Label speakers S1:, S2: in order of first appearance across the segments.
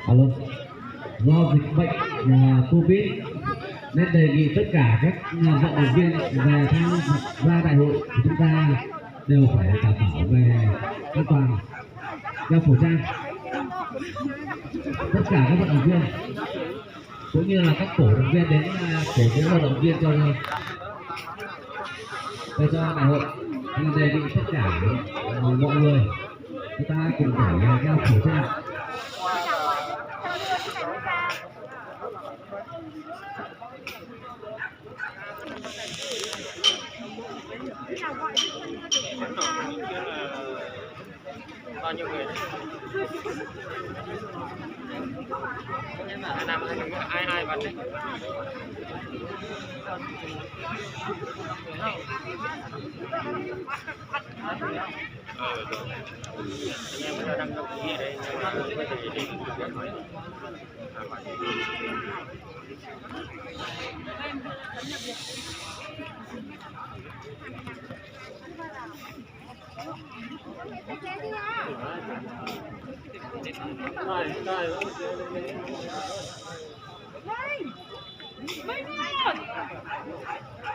S1: Alo, do dịch bệnh Covid nên đề nghị tất cả các vận động viên về tham gia đại hội của chúng ta đều phải đảm bảo về an toàn, đeo khẩu trang. Tất cả các vận động viên cũng như là các cổ động viên đến cổ vũ vận động viên cho đại hội, nên đề nghị tất cả mọi người chúng ta cùng phải đeo khẩu trang.
S2: Bao nhiêu người? Ai bắn đấy? Anh em bây giờ đang gặp gì đây?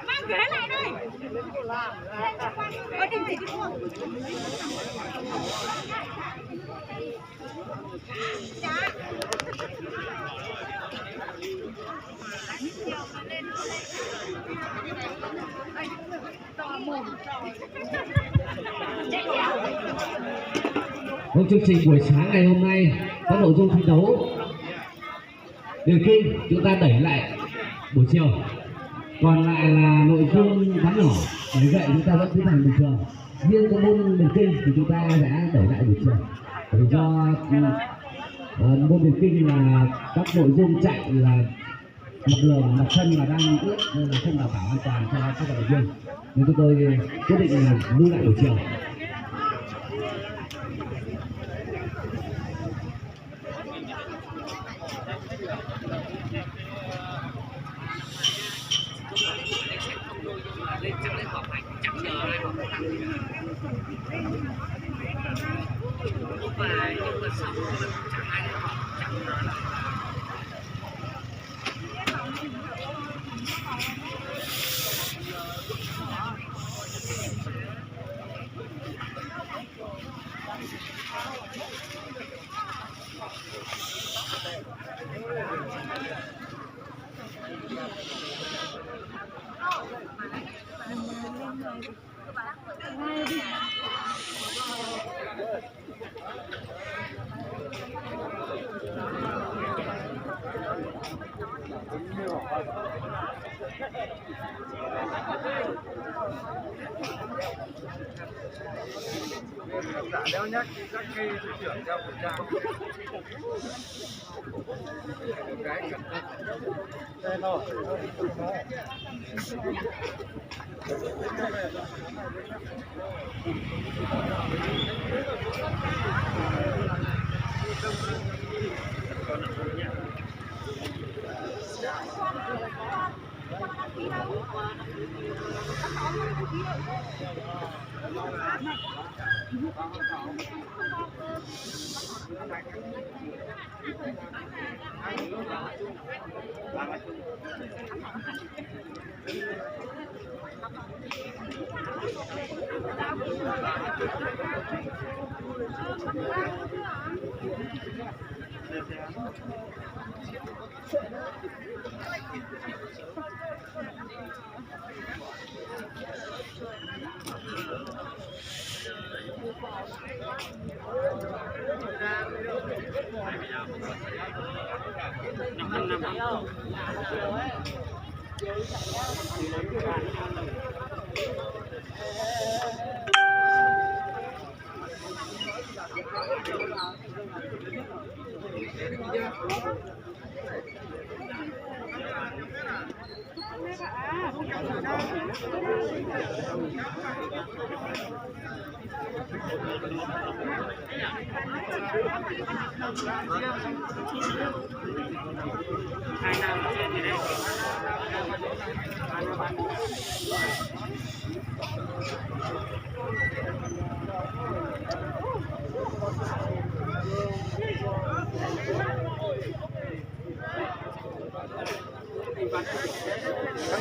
S3: Mang ghế lại đây. Ở đình chỉ đi mua.
S1: Trong chương trình buổi sáng ngày hôm nay có nội dung thi đấu điền kinh chúng ta đẩy lại buổi chiều, còn lại là nội dung bắn nỏ đẩy gậy chúng ta vẫn tiến hành bình thường. Riêng cái môn điền kinh thì chúng ta đã đẩy lại buổi chiều bởi do môn điền kinh là các nội dung chạy là mặt đường mặt sân là đang ướt nên là không đảm bảo an toàn cho các vận động viên, nên chúng tôi quyết định là lưu lại buổi chiều.
S2: Đeo nhắc các cây thủ trưởng đeo khẩu trang. Cái cẩn thận. Đây rồi.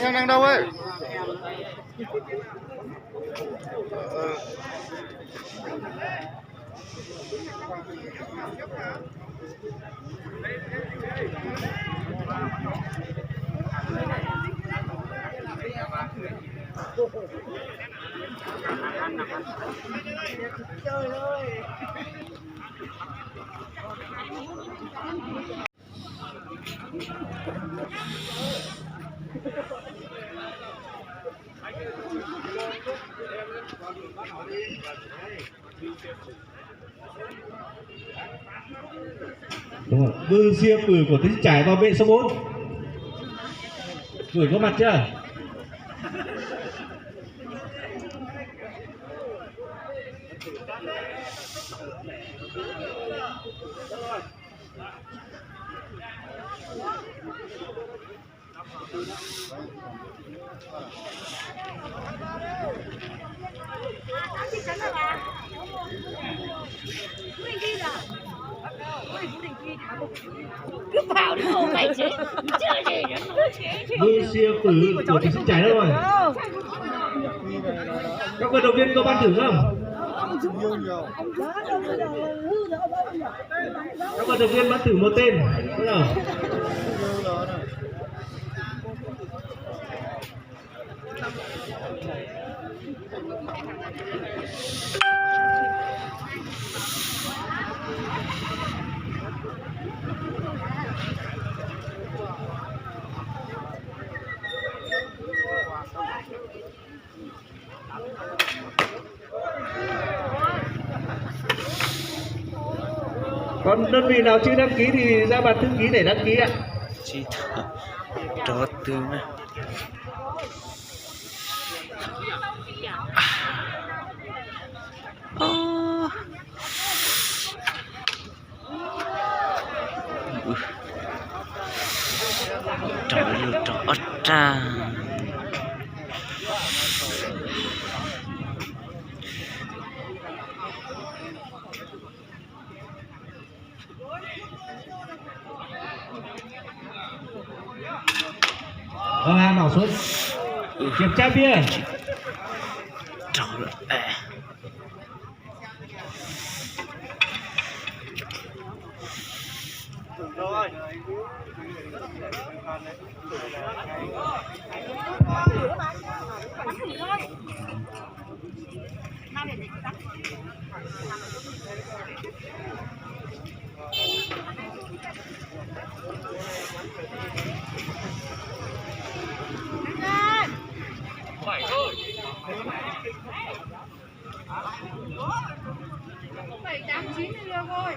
S2: Thằng đang đâu ấy?
S1: Vư Sia cử của Tiến Trải vào vệ số 4. Gửi có mặt chưa?
S3: Cứ vào đi không mày chứ. Chưa gì nữa.
S1: Vư Sia cử của Tiến Trải đâu rồi? Các vận động viên có ban thưởng không? Các vận động viên ban thưởng một tên. Đúng không? Còn đơn vị nào chưa đăng ký thì ra bàn thư ký để đăng ký ạ.
S4: Chỉ trò từ mà. Trò tra.
S1: Vâng, bảo xuống. Kiểm tra bia.
S4: Trò
S2: Rồi.
S3: Phải thôi. 789 thì được rồi.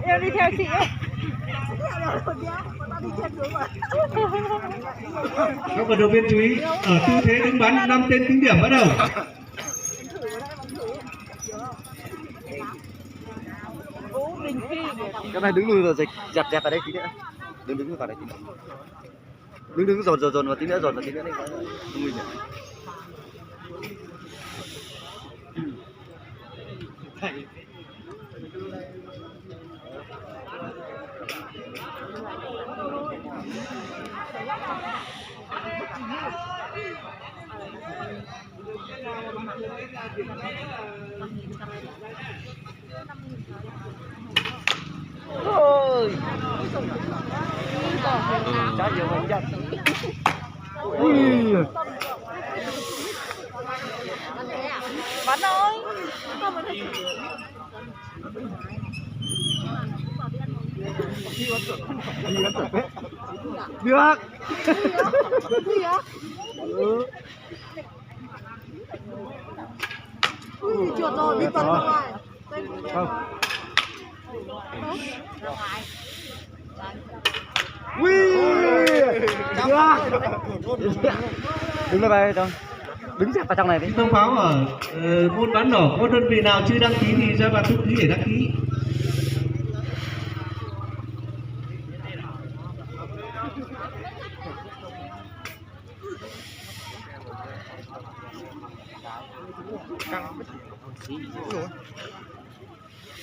S3: Em đi theo chị ấy.
S1: Các vận động viên chú ý ở tư thế đứng bắn 5 tên tính điểm bắt đầu.
S2: Cái này đứng lùi rồi dẹp dẹp vào đây tí nữa. Đứng vào đây tí nữa. Đứng dồn vào tí nữa đi. Nguy hiểm. Ôi. Chả nhiều người nhận. Ui.
S3: Bắn ơi.
S2: Được.
S3: Gì á?
S2: Ừ.
S3: Chuột rồi, đi tuần ra ngoài.
S2: Không. Ui. Được. Đứng lên đây Đông. Đứng dẹp vào trong này đi.
S1: Thông báo ở môn bắn nỏ có đơn vị nào chưa đăng ký thì ra vào thu phí để đăng ký.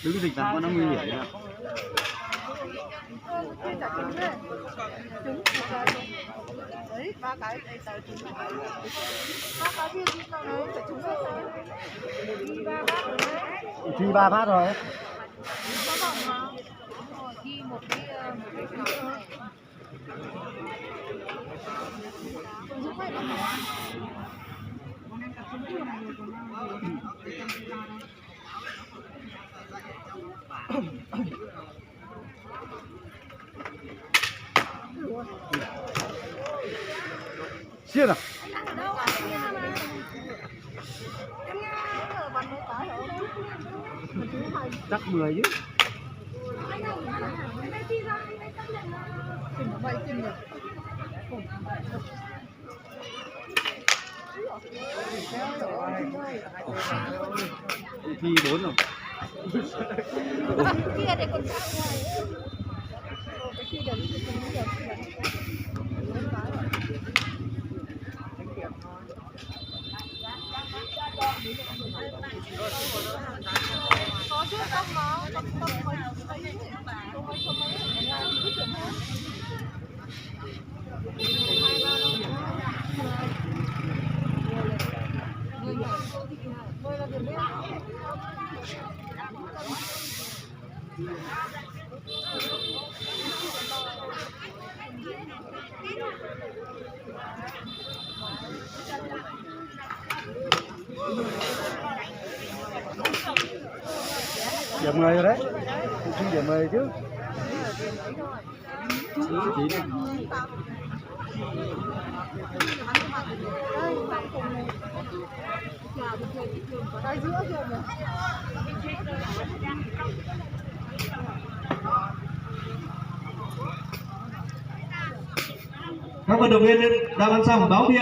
S2: Đứng dịch vào nó nguy hiểm nha.
S3: Đấy, ba cái đây tới trúng. Ba cái kia chúng ta đấy phải trúng rồi. Đi ba bát rồi.
S2: Thi 3 phát rồi.
S3: Có vòng mà. Đi một cái này. Dũng phải làm
S2: Xiên à? Chắc 10 chứ. Thi 4 rồi.
S3: kia để còn sao ngoài. Cái kia để có chứ không nó không
S2: Điểm 10 rồi đấy. Thi điểm 10 chứ. Chín.
S1: Các vận động viên đã bắn xong báo bia.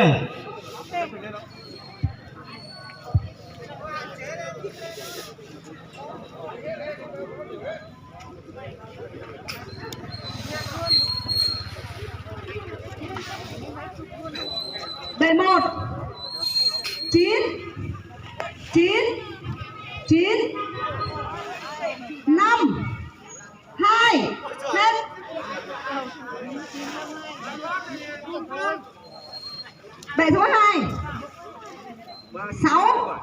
S5: Đệ 1 9 9 9 5 2 hết. Bệ số 2 6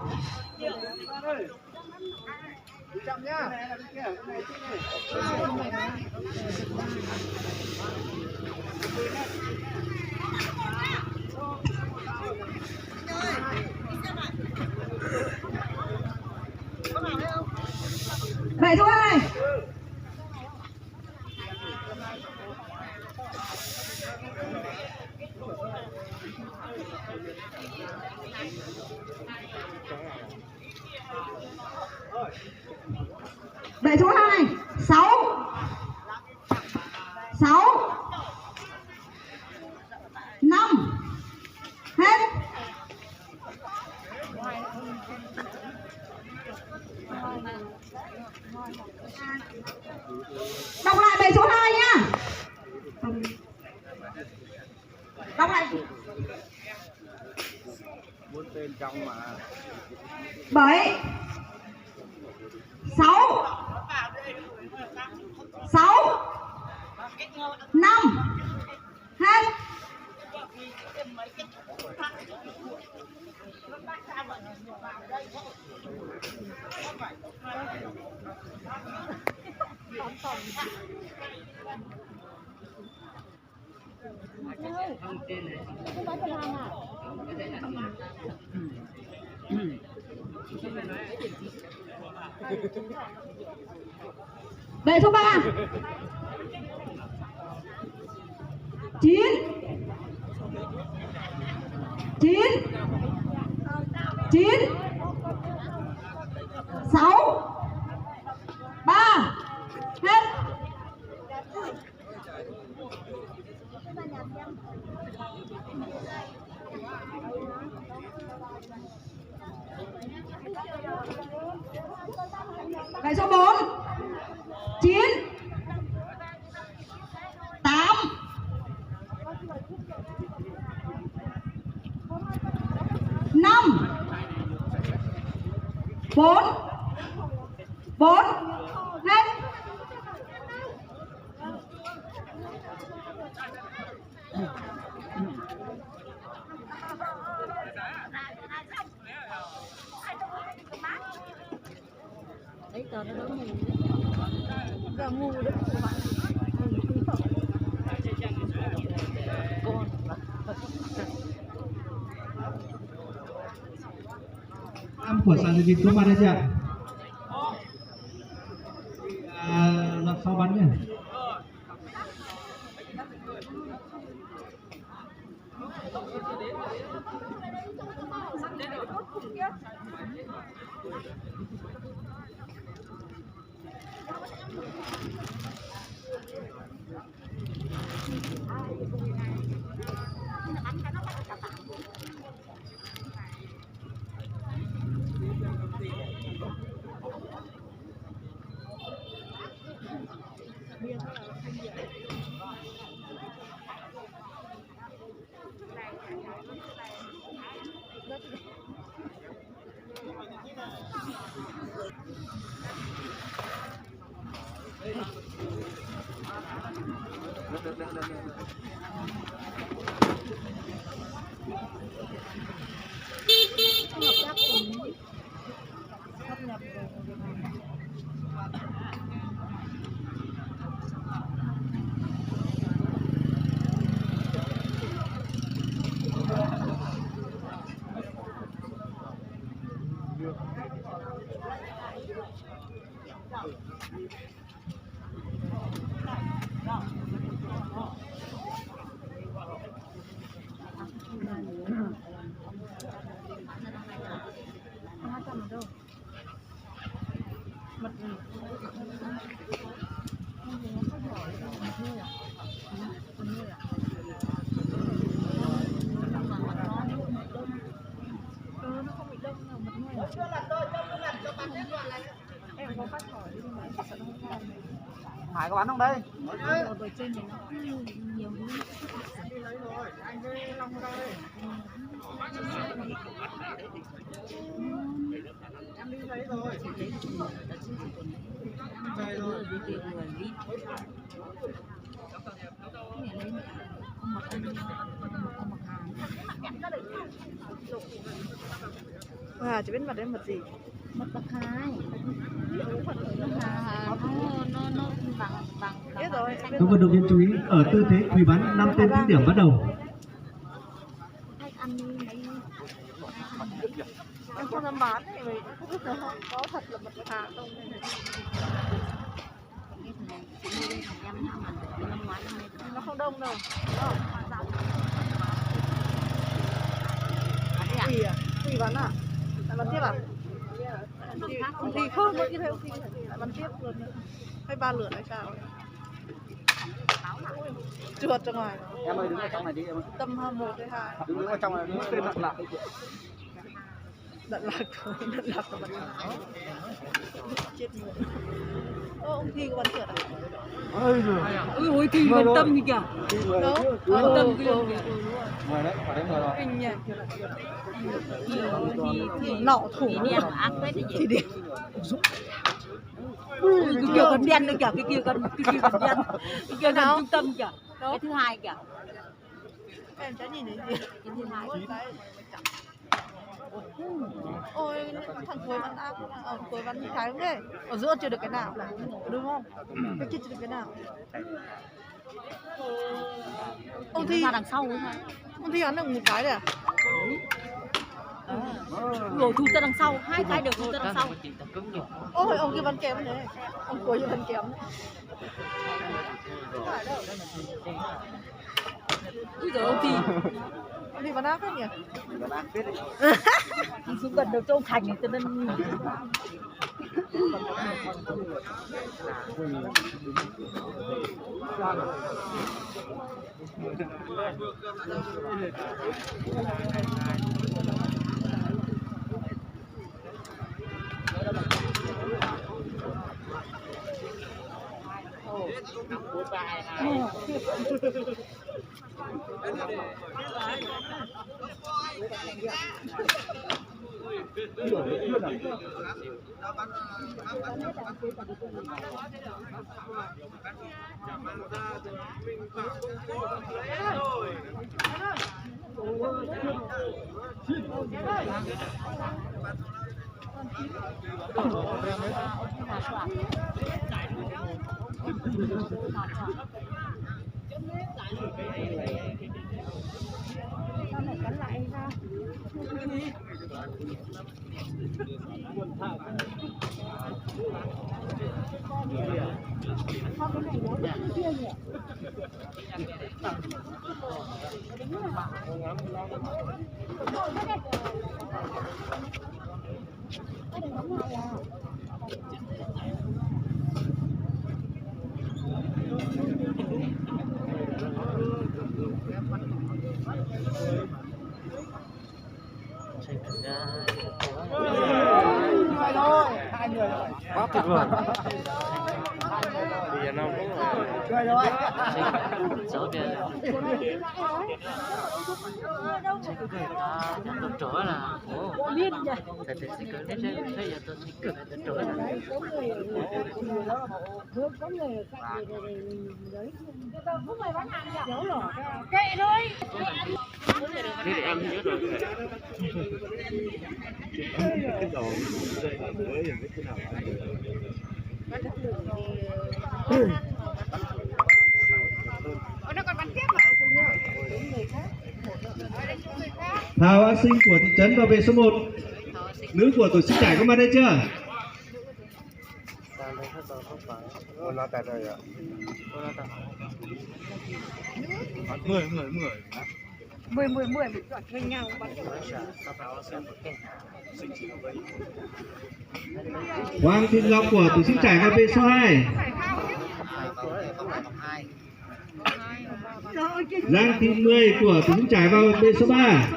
S2: Chậm nhá.
S5: Bệ số 2 bệ số 2 6 6 5 hết. Đọc lại bệ số 2 nhá. Đọc lại.
S2: Muốn tên trong mà.
S5: 7 6 6 5 hết. Về số 3 9 9 9 6 3 hết. Về số 4 9 8 5 4 4 hết.
S3: Đấy tờ nó đỡ mù đấy. Giờ mù đấy.
S6: Năm của sàn dịch số 3 đây chị ạ. Loạt sau bắn nhỉ.
S2: Hải có bán không đây?
S3: Ở trên này nó nhiều thứ.
S2: Đi lấy rồi, anh với Long ra đây. Em đi lấy rồi. Về rồi.
S3: Chỉ biết mặt đấy mật gì?
S5: Mật bạc hai.
S3: Nó vàng. Biết rồi.
S6: Các vận động viên chú ý ở tư thế quỳ bắn 5 tên tính điểm bắt đầu.
S3: Em không dám bán thì mình không biết là có thật là mật bạc hà không. Nó không đông đâu. Quỳ à? Quỳ bắn à? Lại bắn tiếp à? Thì không có như thế, lại bắn tiếp luôn nữa. Hay 3 lượt hay sao? Trượt ra ngoài.
S2: Em ơi đứng ở trong này đi em ơi.
S3: Tâm 1 hay 2.
S2: Đứng ở trong này đứng tên lật lại.
S3: Đận lạc rồi, đận lạc rồi bật áo. Chết người. Ông Thi có bắn trượt à?
S7: Ôi Thi quan tâm gì kìa.
S3: Đâu?
S7: Quan tâm cái đường kìa.
S2: Mời đấy, phải đến mời rồi.
S3: Kinh nhỉ. Nọ thủ thì đẹp.
S7: Cái kia còn đen nữa kìa, cái kia còn đen. Cái kia còn trung tâm kìa. Cái thứ hai kìa.
S3: Em chả nhìn thấy gì. Cái thứ hai. Ôi thằng cuối bắn áp, cuối bắn cái đúng đấy. Ở giữa chưa được cái nào, đúng không? Cái kia chưa được cái nào. Ông Thi
S7: ra đằng sau đúng không?
S3: ông Thi bắn được một cái đấy à?
S7: Rồi thu ra đằng sau, hai cái đều thu ra đằng sau.
S3: Ôi ông kia bắn kém thế, ông cuối kia bắn kém.
S7: Bây giờ ông Thi
S3: bắn áp hết nhỉ?
S7: đi xuống gần được cho ông Thành cho nên
S2: Quá tuyệt vời. Bây giờ nó cũng chơi rồi.
S4: Số kia tôi trở là
S7: biết nhỉ.
S4: tại vì sẽ cười đến thế giờ tôi sẽ cười đến trở là
S7: Có người cạnh đấy. Có người bán hàng nhỉ? Giấu lỏ kệ thôi.
S4: thế thì em nhớ rồi.
S6: Cái đầu mới là cái nào.
S3: Nó còn bắn tiếp mà.
S6: Thảo A Sinh của thị trấn vào về số 1. Nữ của tổ chức giải có mặt đây chưa?
S2: Nó tại đây ạ.
S3: 10 với nhau bắn được.
S6: Hoàng Thị Ngọc của tổ chức giải vào về số 2. Giang Thị 10 của tổ chức giải vào về số 3.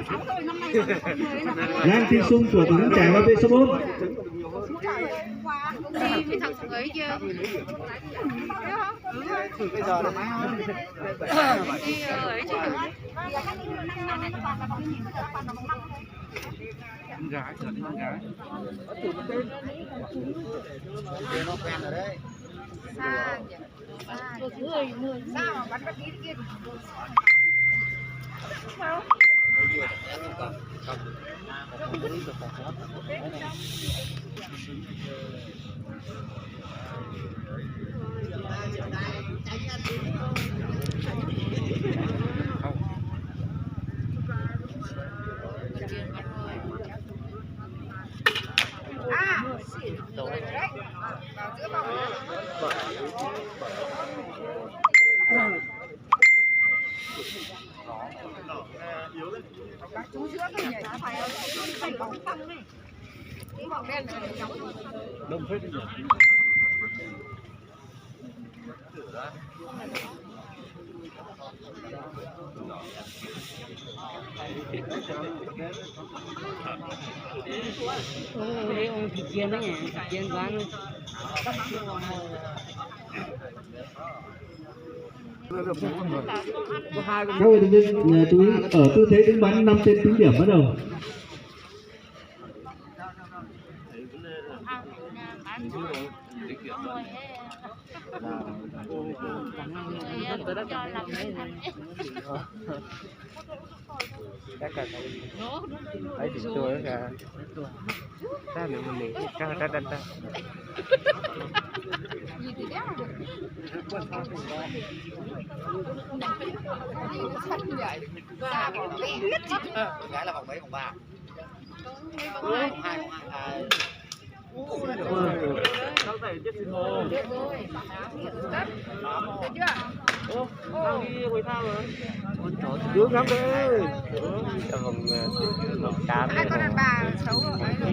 S6: Giang Thị Sung của tổ chức giải vào về số 4.
S3: Đi với thằng ấy chưa?
S2: Bây giờ là
S3: Đi ấy chứ.
S2: con gái trở nên con gái. Nó quen rồi đấy.
S3: Xa nhỉ? Sao mà bắn bắn kia? Sao? À, xỉn rồi đấy. Vào giữa vòng. Chú giữa cái nhảy phải bóng phăng này. Cái bóng đen này giống.
S2: Đông phết đi nhỉ.
S7: Ôi, ông thịt chiên đấy nhỉ, thịt chiên quán.
S6: Các vận động viên chú ý ở tư thế đứng bắn 5 tên tính điểm bắt đầu.
S2: Đấy thì tôi cả ta được mình ta ta ta ta
S8: gái là vòng mấy vòng 3 vòng 2 vòng 2
S2: Dướng lắm đấy. Vòng 8
S3: Ai con đàn bà xấu ở đấy rồi.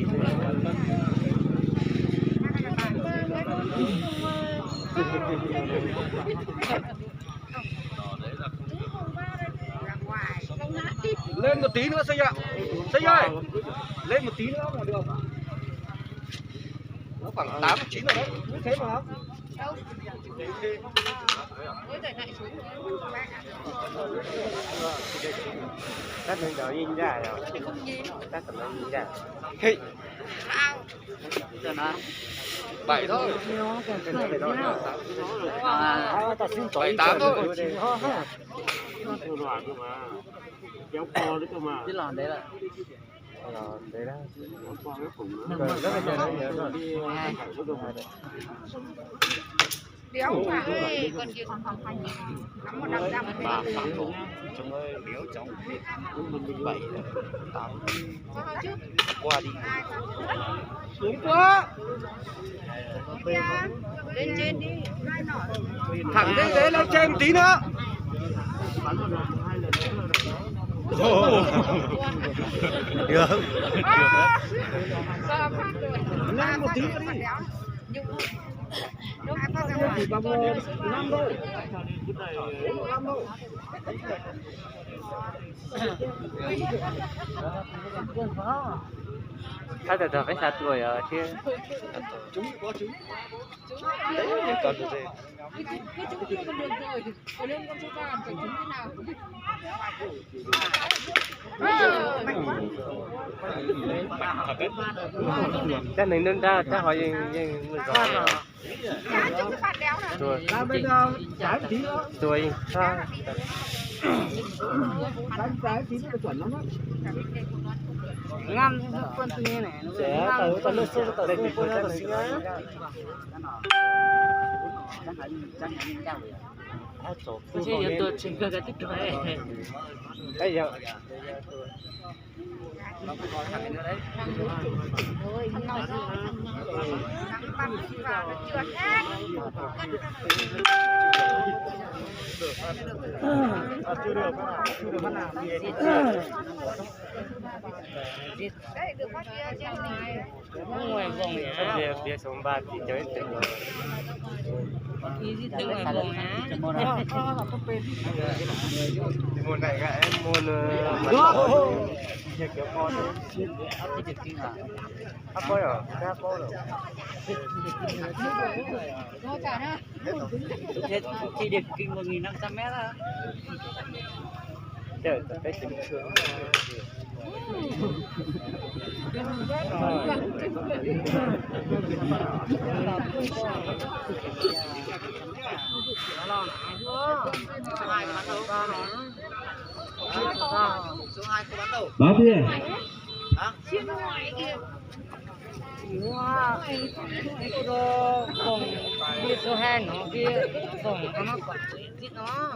S2: Lên một tí nữa Sinh ạ. Sinh ơi. Lên một tí nữa là được. Nó khoảng 8 9 rồi đấy. Thế mà không?
S3: Đâu? Ôi trời lại xuống rồi.
S2: Cắt lên đó nhìn ra rồi.
S3: Không nhìn.
S2: Cắt tầm đó nhìn ra. Hey.
S3: Ao.
S4: Cho nó
S2: 7 thôi.
S4: bảy
S2: 8 thôi.
S6: Kéo co đấy cơ mà.
S4: cái lòn đấy là
S2: Đấy đó.
S3: Béo mà ơi, còn kia nắm một đằng ra mà
S8: ba phẳng thủ chúng ơi béo trong 7 8 qua đi
S2: Xuống quá.
S3: lên trên đi.
S2: Thẳng thế đấy lên trên một tí nữa.
S8: được
S2: Lên một tí nữa đi.
S3: Đúng hai phát ra ngoài.
S2: Chỉ bằng 5 thôi. 5 thôi.
S4: Sao từ từ phải sạch rồi ở chứ.
S8: chúng có chúng đấy nhưng còn được gì
S3: Cái chúng kia còn được rồi, còn lên con số 3 phải chúng thế nào?
S2: Cái này nên ra ta hỏi mình
S3: Chán chúng cái phạt đéo này.
S2: rồi. Ta bây giờ trái tí nữa. Rồi. Trái tí nữa chuẩn lắm á.
S7: Ngâm con tự nhiên này.
S2: Sẽ tớ nước sôi tớ đây mình ra tớ xin á.
S4: Cái gì tôi chỉnh cái tích rồi.
S2: Bây giờ
S3: Rồi, thằng nào gì? Thằng bắn vào nó trượt hết.
S2: chưa được phát nào gì
S3: Đấy, được phát kia trên này.
S4: Ngoài vòng nhá.
S2: bia số 3 thì chơi tình
S4: Cái gì từ ngoài vòng nhá.
S2: môn này các em môn kiểu con hấp coi rồi hấp coi rồi
S3: Ngồi cả nữa.
S4: Thế chỉ được kinh 1.500 mét á.
S2: trời cái tình sướng
S8: số 2 không bắn đầu
S1: Báo kia.
S3: Trên ngoài kia.
S7: Vòng đi số 2 nó kia, vòng nó quả nó